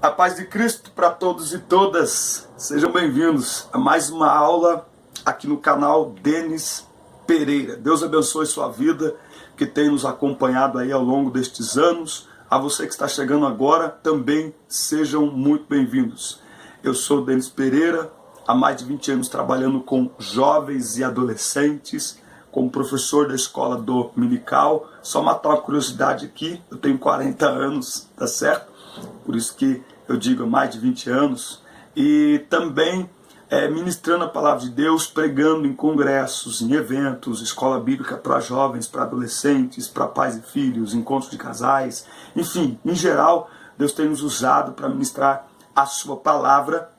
A paz de Cristo para todos e todas. Sejam bem-vindos a mais uma aula aqui no canal Denis Pereira. Deus abençoe sua vida, que tem nos acompanhado aí ao longo destes anos. A você que está chegando agora, também sejam muito bem-vindos. Eu sou Denis Pereira, há mais de 20 anos trabalhando com jovens e adolescentes, como professor da escola dominical. Só matar uma curiosidade aqui, eu tenho 40 anos, tá certo? Por isso que eu digo há mais de 20 anos. E também ministrando a palavra de Deus, pregando em congressos, em eventos, escola bíblica para jovens, para adolescentes, para pais e filhos, encontros de casais. Enfim, em geral, Deus tem nos usado para ministrar a sua palavra.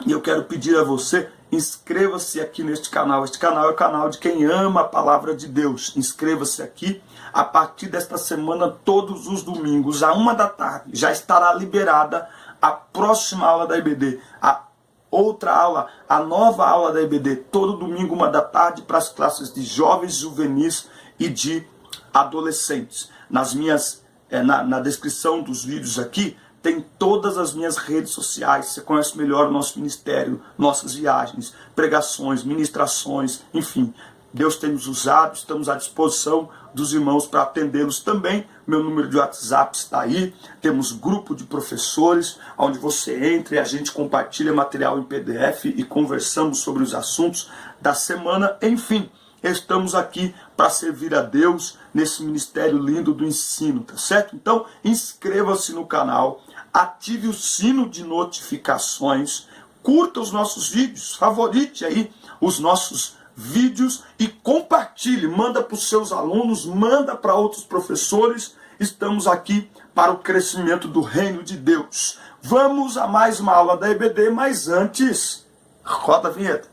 E eu quero pedir a você, inscreva-se aqui neste canal. Este canal é o canal de quem ama a palavra de Deus. Inscreva-se aqui. A partir desta semana, todos os domingos, à 1 da tarde, já estará liberada a próxima aula da IBD. A outra aula, a nova aula da IBD, todo domingo, 1 da tarde, para as classes de jovens, juvenis e de adolescentes. Na descrição dos vídeos aqui, tem todas as minhas redes sociais. Você conhece melhor o nosso ministério, nossas viagens, pregações, ministrações, enfim. Deus tem nos usado, estamos à disposição dos irmãos para atendê-los também. Meu número de WhatsApp está aí. Temos grupo de professores, onde você entra e a gente compartilha material em PDF e conversamos sobre os assuntos da semana. Enfim, estamos aqui para servir a Deus nesse ministério lindo do ensino, tá certo? Então, inscreva-se no canal, ative o sino de notificações, curta os nossos vídeos, favorite aí os nossos vídeos e compartilhe, manda para os seus alunos, manda para outros professores. Estamos aqui para o crescimento do reino de Deus. Vamos a mais uma aula da EBD, mas antes, roda a vinheta.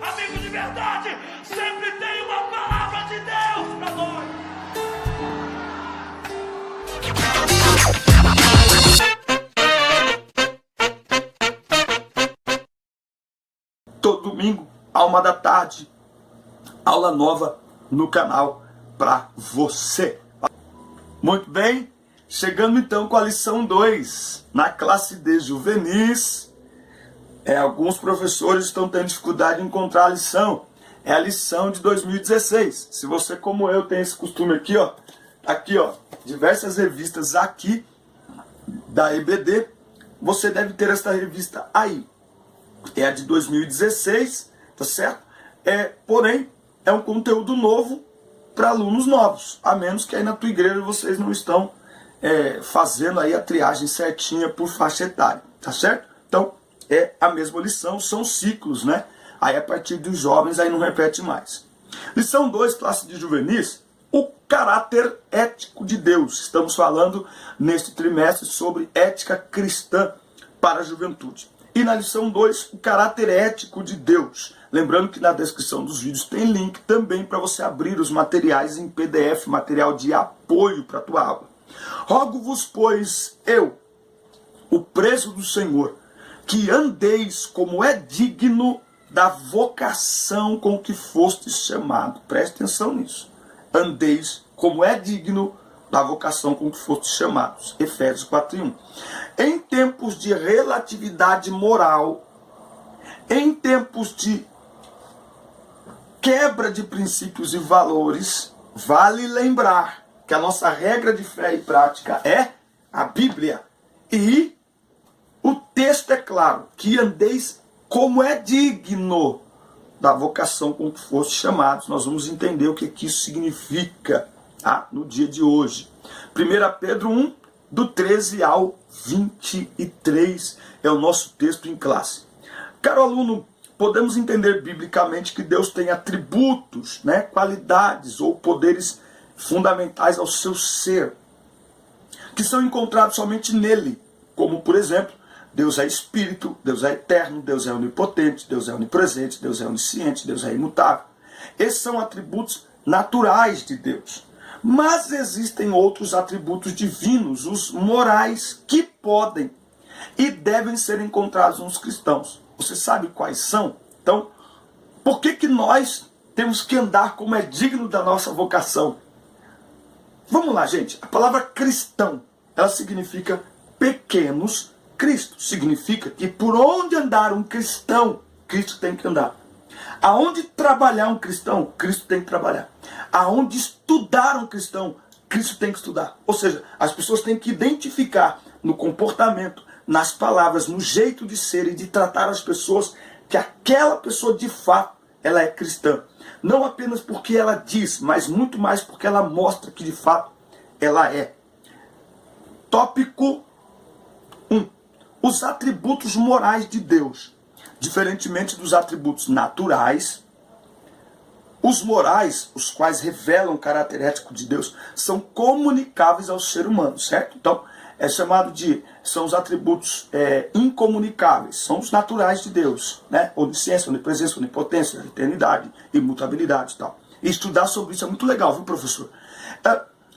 Amigo de verdade, sempre tem uma palavra de Deus para nós. Todo domingo, à 1 da tarde, aula nova no canal para você. Muito bem, chegando então com a lição 2, na classe de juvenis. Alguns professores estão tendo dificuldade em encontrar a lição. É a lição de 2016. Se você, como eu, tem esse costume aqui, ó, diversas revistas aqui da EBD, você deve ter essa revista aí. É a de 2016, tá certo? Porém, é um conteúdo novo para alunos novos, a menos que aí na tua igreja vocês não estão fazendo aí a triagem certinha por faixa etária, tá certo? Então, é a mesma lição, são ciclos, né? Aí a partir dos jovens, aí não repete mais. Lição 2, classe de juvenis, o caráter ético de Deus. Estamos falando neste trimestre sobre ética cristã para a juventude. E na lição 2, o caráter ético de Deus. Lembrando que na descrição dos vídeos tem link também para você abrir os materiais em PDF, material de apoio para a tua aula. Rogo-vos, pois, eu, o preso do Senhor, que andeis como é digno da vocação com que fostes chamado. Preste atenção nisso. Andeis como é digno da vocação com que fostes chamados. Efésios 4:1. Em tempos de relatividade moral, em tempos de quebra de princípios e valores, vale lembrar que a nossa regra de fé e prática é a Bíblia. E o texto é claro, que andeis como é digno da vocação com que fostes chamados. Nós vamos entender o que isso significa no dia de hoje. 1 Pedro 1, do 13 ao 23, é o nosso texto em classe. Caro aluno, podemos entender biblicamente que Deus tem atributos, qualidades ou poderes fundamentais ao seu ser, que são encontrados somente nele, como, por exemplo, Deus é espírito, Deus é eterno, Deus é onipotente, Deus é onipresente, Deus é onisciente, Deus é imutável. Esses são atributos naturais de Deus. Mas existem outros atributos divinos, os morais, que podem e devem ser encontrados nos cristãos. Você sabe quais são? Então, por que nós temos que andar como é digno da nossa vocação? Vamos lá, gente. A palavra cristão, ela significa pequenos Cristo. Significa que por onde andar um cristão, Cristo tem que andar. Aonde trabalhar um cristão, Cristo tem que trabalhar. Aonde estudar um cristão, Cristo tem que estudar. Ou seja, as pessoas têm que identificar no comportamento, nas palavras, no jeito de ser e de tratar as pessoas, que aquela pessoa de fato, ela é cristã. Não apenas porque ela diz, mas muito mais porque ela mostra que de fato ela é. Tópico 1. Os atributos morais de Deus. Diferentemente dos atributos naturais, os morais, os quais revelam o caráter ético de Deus, são comunicáveis ao ser humano, certo? Então, são os atributos incomunicáveis, são os naturais de Deus, né? Onisciência, onipresença, onipotência, eternidade, imutabilidade e tal. E estudar sobre isso é muito legal, viu, professor?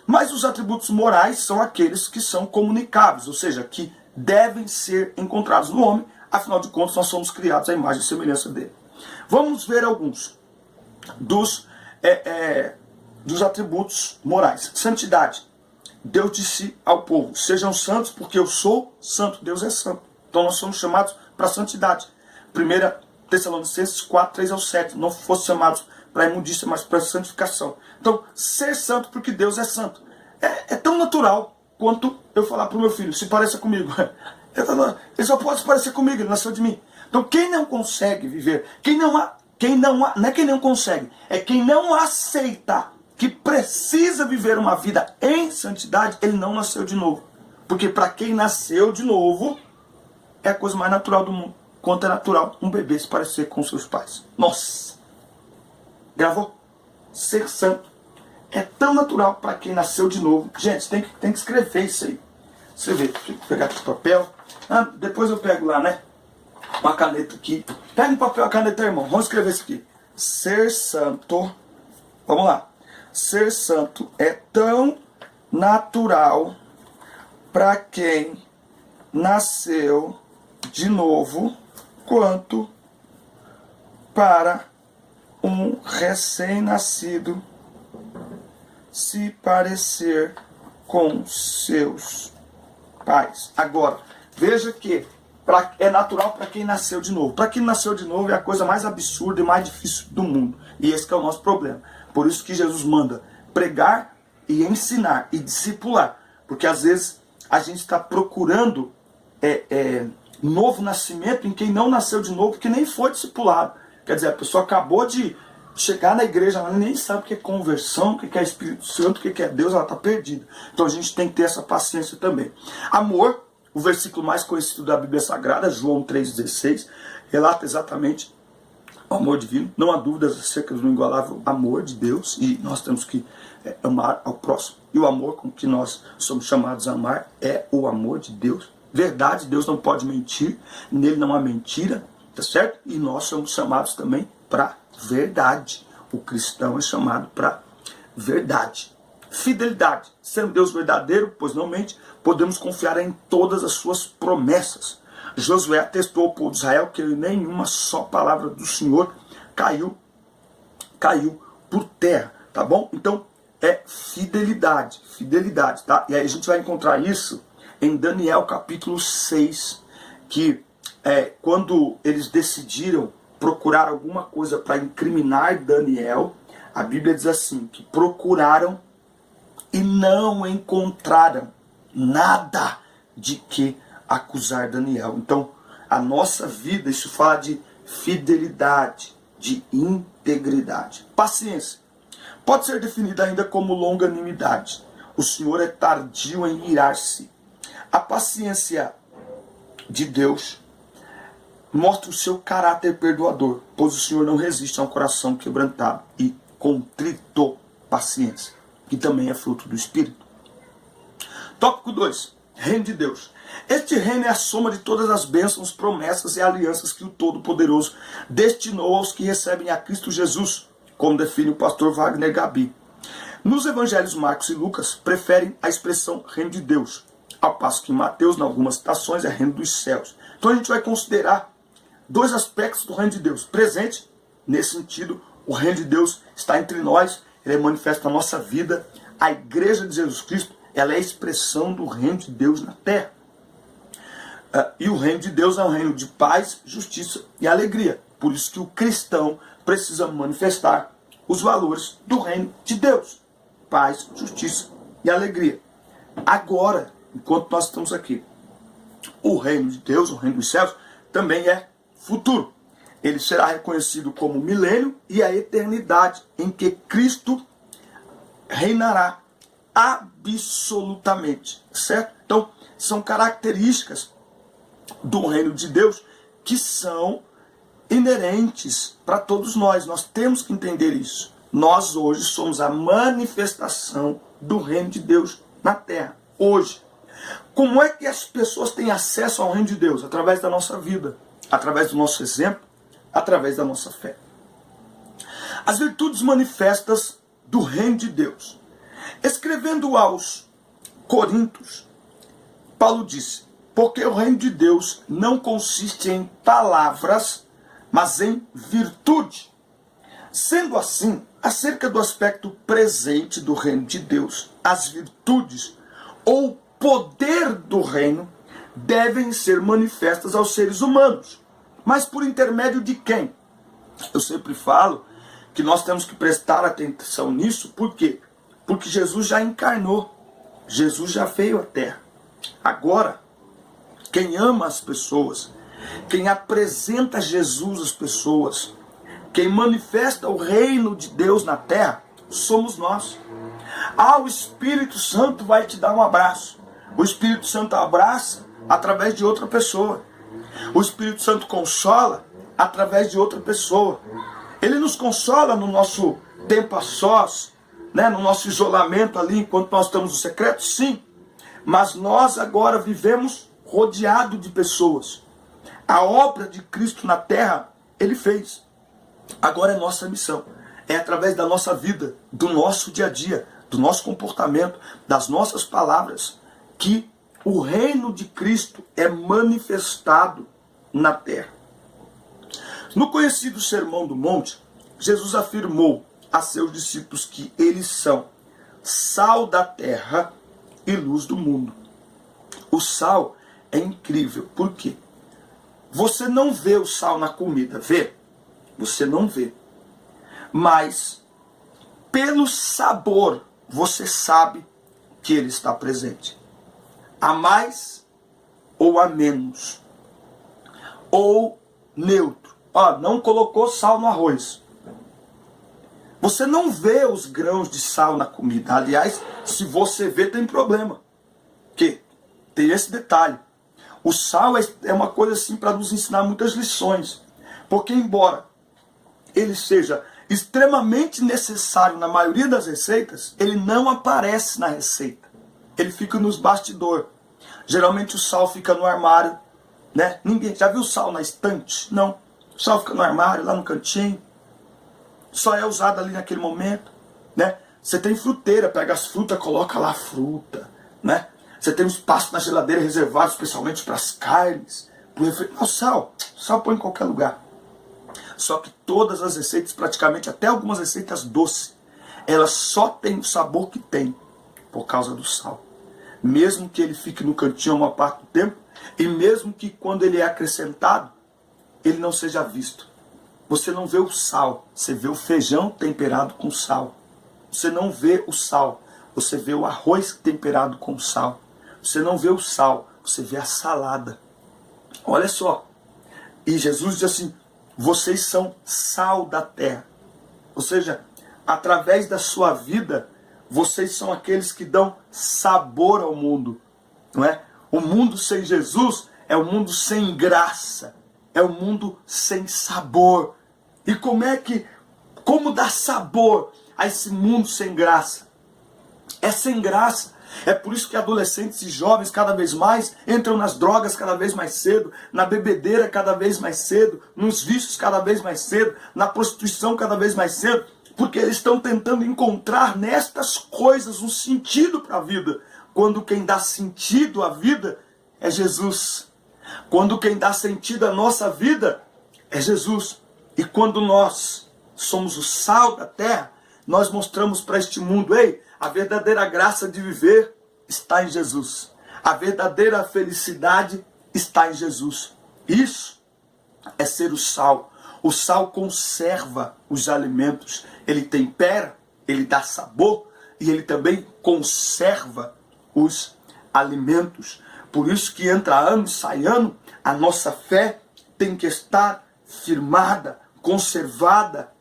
Mas os atributos morais são aqueles que são comunicáveis, ou seja, que devem ser encontrados no homem. Afinal de contas, nós somos criados à imagem e semelhança dele. Vamos ver alguns dos atributos morais. Santidade. Deus disse ao povo, sejam santos porque eu sou santo. Deus é santo. Então nós somos chamados para a santidade. 1 Tessalonicenses 4, 3 ao 7. Não fosse chamados para a imundícia, mas para a santificação. Então, ser santo porque Deus é santo. É tão natural quanto eu falar para o meu filho, se pareça comigo. Ele só pode se parecer comigo, ele nasceu de mim. Então quem não consegue viver, não é quem não consegue, é quem não aceita que precisa viver uma vida em santidade, ele não nasceu de novo. Porque para quem nasceu de novo, é a coisa mais natural do mundo. Quanto é natural um bebê se parecer com seus pais. Nossa! Gravou? Ser santo é tão natural para quem nasceu de novo. Gente, tem que escrever isso aí. Você vê, deixa eu pegar aqui o papel. Depois eu pego lá, né? Uma caneta aqui. Pega um papel e a caneta, irmão. Vamos escrever isso aqui. Ser santo. Vamos lá. Ser santo é tão natural para quem nasceu de novo quanto para um recém-nascido se parecer com seus pais. Agora, veja que é natural para quem nasceu de novo. Para quem nasceu de novo é a coisa mais absurda e mais difícil do mundo. E esse que é o nosso problema. Por isso que Jesus manda pregar e ensinar e discipular. Porque às vezes a gente está procurando novo nascimento em quem não nasceu de novo, que nem foi discipulado. Quer dizer, a pessoa acabou de chegar na igreja, ela nem sabe o que é conversão, o que é Espírito Santo, o que é Deus, ela está perdida. Então a gente tem que ter essa paciência também. Amor, o versículo mais conhecido da Bíblia Sagrada, João 3,16, relata exatamente o amor divino. Não há dúvidas acerca do inigualável amor de Deus, e nós temos que amar ao próximo. E o amor com que nós somos chamados a amar é o amor de Deus. Verdade, Deus não pode mentir, nele não há mentira, tá certo? E nós somos chamados também para verdade. O cristão é chamado para verdade. Fidelidade. Sendo Deus verdadeiro, pois não mente, podemos confiar em todas as suas promessas. Josué atestou ao povo de Israel que nenhuma só palavra do Senhor caiu por terra, tá bom? Então, é fidelidade, tá? E aí a gente vai encontrar isso em Daniel capítulo 6, que quando eles decidiram procurar alguma coisa para incriminar Daniel, a Bíblia diz assim, que procuraram e não encontraram nada de que acusar Daniel. Então, a nossa vida, isso fala de fidelidade, de integridade. Paciência. Pode ser definida ainda como longanimidade. O Senhor é tardio em irar-se. A paciência de Deus mostra o seu caráter perdoador, pois o Senhor não resiste a um coração quebrantado e contrito. Paciência, que também é fruto do Espírito. Tópico 2. Reino de Deus. Este reino é a soma de todas as bênçãos, promessas e alianças que o Todo-Poderoso destinou aos que recebem a Cristo Jesus, como define o pastor Wagner Gabi. Nos evangelhos Marcos e Lucas, preferem a expressão reino de Deus, ao passo que em Mateus, em algumas citações, é reino dos céus. Então a gente vai considerar dois aspectos do reino de Deus. Presente, nesse sentido, o reino de Deus está entre nós, ele é manifesto na nossa vida. A igreja de Jesus Cristo, ela é a expressão do reino de Deus na terra. E o reino de Deus é um reino de paz, justiça e alegria. Por isso que o cristão precisa manifestar os valores do reino de Deus. Paz, justiça e alegria. Agora, enquanto nós estamos aqui, o reino de Deus, o reino dos céus, também é futuro. Ele será reconhecido como milênio e a eternidade em que Cristo reinará absolutamente, certo? Então, são características do reino de Deus que são inerentes para todos nós. Nós temos que entender isso. Nós hoje somos a manifestação do reino de Deus na terra. Hoje. Como é que as pessoas têm acesso ao reino de Deus? Através da nossa vida, através do nosso exemplo, através da nossa fé. As virtudes manifestas do reino de Deus. Escrevendo aos Coríntios, Paulo disse: porque o reino de Deus não consiste em palavras, mas em virtude. Sendo assim, acerca do aspecto presente do reino de Deus, as virtudes ou poder do reino devem ser manifestas aos seres humanos. Mas por intermédio de quem? Eu sempre falo que nós temos que prestar atenção nisso. Por quê? Porque Jesus já encarnou. Jesus já veio à terra. Agora, quem ama as pessoas, quem apresenta Jesus às pessoas, quem manifesta o reino de Deus na terra, somos nós. O Espírito Santo vai te dar um abraço. O Espírito Santo abraça através de outra pessoa. O Espírito Santo consola através de outra pessoa. Ele nos consola no nosso tempo a sós, né? No nosso isolamento ali, enquanto nós estamos no secreto, sim. Mas nós agora vivemos rodeado de pessoas. A obra de Cristo na terra, Ele fez. Agora é nossa missão. É através da nossa vida, do nosso dia a dia, do nosso comportamento, das nossas palavras, que o reino de Cristo é manifestado na terra. No conhecido Sermão do Monte, Jesus afirmou a seus discípulos que eles são sal da terra e luz do mundo. O sal é incrível. Por quê? Você não vê o sal na comida, vê? Você não vê. Mas, pelo sabor, você sabe que ele está presente. A mais ou a menos. Ou neutro. Não colocou sal no arroz. Você não vê os grãos de sal na comida. Aliás, se você vê, tem problema. Que tem esse detalhe. O sal é uma coisa assim para nos ensinar muitas lições. Porque embora ele seja extremamente necessário na maioria das receitas, ele não aparece na receita. Ele fica nos bastidores. Geralmente o sal fica no armário, né? Ninguém já viu sal na estante? Não. O sal fica no armário, lá no cantinho. Só é usado ali naquele momento, né? Você tem fruteira, pega as frutas, coloca lá a fruta, né? Você tem um espaço na geladeira reservado especialmente para as carnes. O sal põe em qualquer lugar. Só que todas as receitas, praticamente até algumas receitas doces, elas só têm o sabor que tem por causa do sal. Mesmo que ele fique no cantinho uma parte do tempo, e mesmo que quando ele é acrescentado, ele não seja visto. Você não vê o sal, você vê o feijão temperado com sal. Você não vê o sal, você vê o arroz temperado com sal. Você não vê o sal, você vê a salada. Olha só. E Jesus diz assim: vocês são sal da terra. Ou seja, através da sua vida, vocês são aqueles que dão sabor ao mundo. Não é? O mundo sem Jesus é um mundo sem graça. É um mundo sem sabor. E como dar sabor a esse mundo sem graça? É sem graça. É por isso que adolescentes e jovens cada vez mais entram nas drogas cada vez mais cedo, na bebedeira cada vez mais cedo, nos vícios cada vez mais cedo, na prostituição cada vez mais cedo, porque eles estão tentando encontrar nestas coisas um sentido para a vida, quando quem dá sentido à vida é Jesus. Quando quem dá sentido à nossa vida é Jesus. E quando nós somos o sal da terra, nós mostramos para este mundo: ei, a verdadeira graça de viver está em Jesus. A verdadeira felicidade está em Jesus. Isso é ser o sal. O sal conserva os alimentos. Ele tempera, ele dá sabor e ele também conserva os alimentos. Por isso que entra ano e sai ano, a nossa fé tem que estar firmada, conservada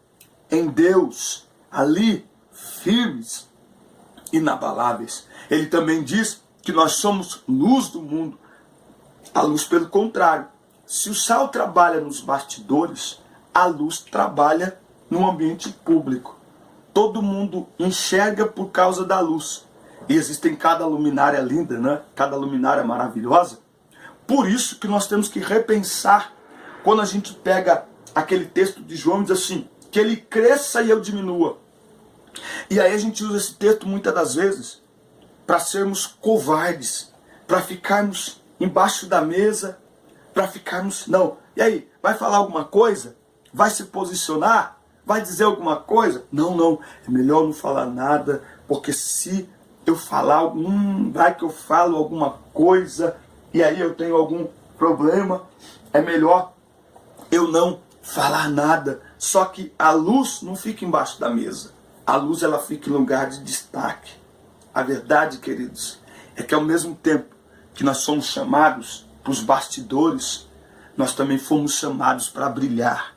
em Deus, ali, firmes, inabaláveis. Ele também diz que nós somos luz do mundo. A luz, pelo contrário, se o sal trabalha nos bastidores, a luz trabalha no ambiente público. Todo mundo enxerga por causa da luz. E existem cada luminária linda, né? Cada luminária maravilhosa. Por isso que nós temos que repensar quando a gente pega aquele texto de João e diz assim, que ele cresça e eu diminua. E aí a gente usa esse texto muitas das vezes para sermos covardes, para ficarmos embaixo da mesa, para ficarmos... Não, e aí, vai falar alguma coisa? Vai se posicionar? Vai dizer alguma coisa? Não, é melhor não falar nada, porque se eu falar, vai que eu falo alguma coisa, e aí eu tenho algum problema, é melhor eu não falar nada. Só que a luz não fica embaixo da mesa. A luz, ela fica em lugar de destaque. A verdade, queridos, é que ao mesmo tempo que nós somos chamados para os bastidores, nós também fomos chamados para brilhar.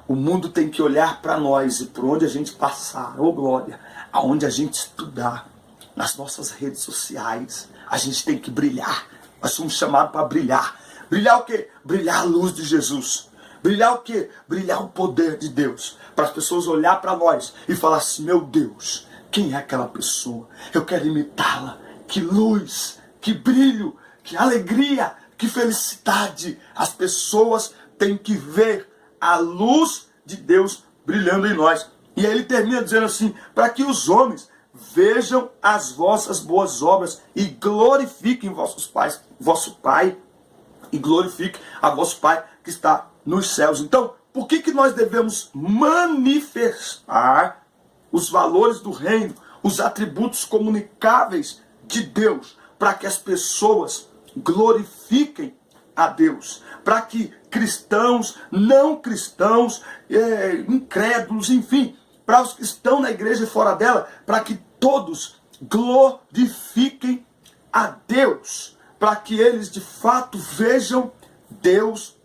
O mundo tem que olhar para nós e por onde a gente passar, oh glória, aonde a gente estudar, nas nossas redes sociais, a gente tem que brilhar. Nós somos chamados para brilhar. Brilhar o quê? Brilhar a luz de Jesus. Brilhar o quê? Brilhar o poder de Deus. Para as pessoas olhar para nós e falar assim, meu Deus, quem é aquela pessoa? Eu quero imitá-la. Que luz, que brilho, que alegria, que felicidade. As pessoas têm que ver a luz de Deus brilhando em nós. E aí ele termina dizendo assim, para que os homens vejam as vossas boas obras e glorifiquem vosso Pai, e glorifiquem a vosso Pai que está nos céus. Então, por que nós devemos manifestar os valores do reino, os atributos comunicáveis de Deus, para que as pessoas glorifiquem a Deus, para que cristãos, não cristãos, incrédulos, enfim, para os que estão na igreja e fora dela, para que todos glorifiquem a Deus, para que eles de fato vejam Deus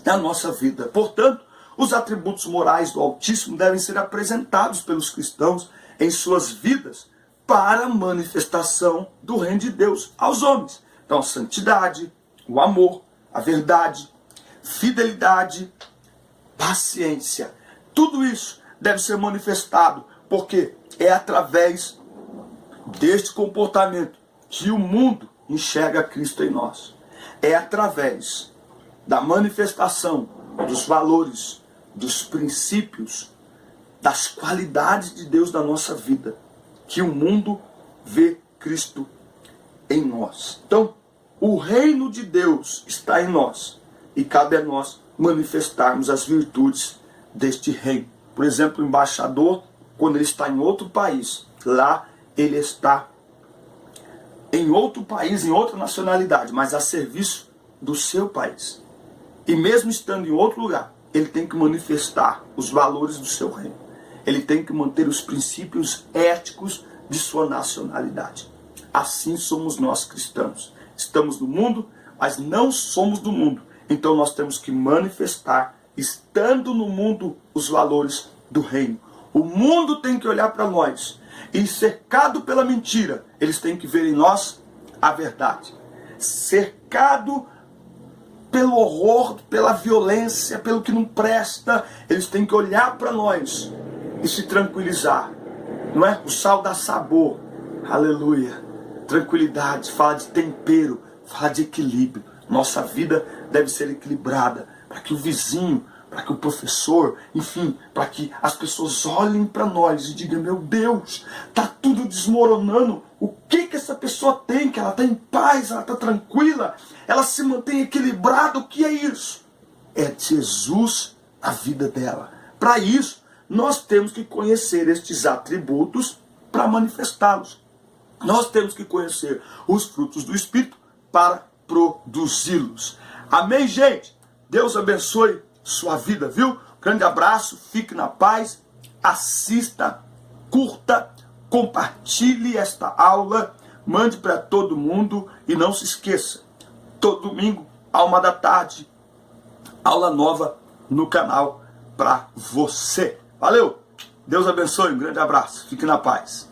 na nossa vida. Portanto, os atributos morais do Altíssimo devem ser apresentados pelos cristãos em suas vidas para a manifestação do reino de Deus aos homens. Então, a santidade, o amor, a verdade, fidelidade, paciência, tudo isso deve ser manifestado, porque é através deste comportamento que o mundo enxerga Cristo em nós. É através da manifestação dos valores, dos princípios, das qualidades de Deus na nossa vida, que o mundo vê Cristo em nós. Então, o reino de Deus está em nós e cabe a nós manifestarmos as virtudes deste reino. Por exemplo, o embaixador, quando ele está em outro país, lá ele está em outro país, em outra nacionalidade, mas a serviço do seu país. E mesmo estando em outro lugar, ele tem que manifestar os valores do seu reino. Ele tem que manter os princípios éticos de sua nacionalidade. Assim somos nós cristãos. Estamos no mundo, mas não somos do mundo. Então nós temos que manifestar, estando no mundo, os valores do reino. O mundo tem que olhar para nós e, cercado pela mentira, eles têm que ver em nós a verdade. Cercado pelo horror, pela violência, pelo que não presta, eles têm que olhar para nós e se tranquilizar. Não é? O sal dá sabor. Aleluia. Tranquilidade, fala de tempero, fala de equilíbrio. Nossa vida deve ser equilibrada, para que o vizinho, para que o professor, enfim, para que as pessoas olhem para nós e digam, meu Deus, está tudo desmoronando. O que essa pessoa tem? Que ela está em paz, ela está tranquila, ela se mantém equilibrada. O que é isso? É Jesus a vida dela. Para isso, nós temos que conhecer estes atributos para manifestá-los. Nós temos que conhecer os frutos do Espírito para produzi-los. Amém, gente? Deus abençoe sua vida, viu? Grande abraço, fique na paz, assista, curta, compartilhe esta aula, mande para todo mundo e não se esqueça, todo domingo, à 13h, aula nova no canal para você. Valeu! Deus abençoe, um grande abraço, fique na paz.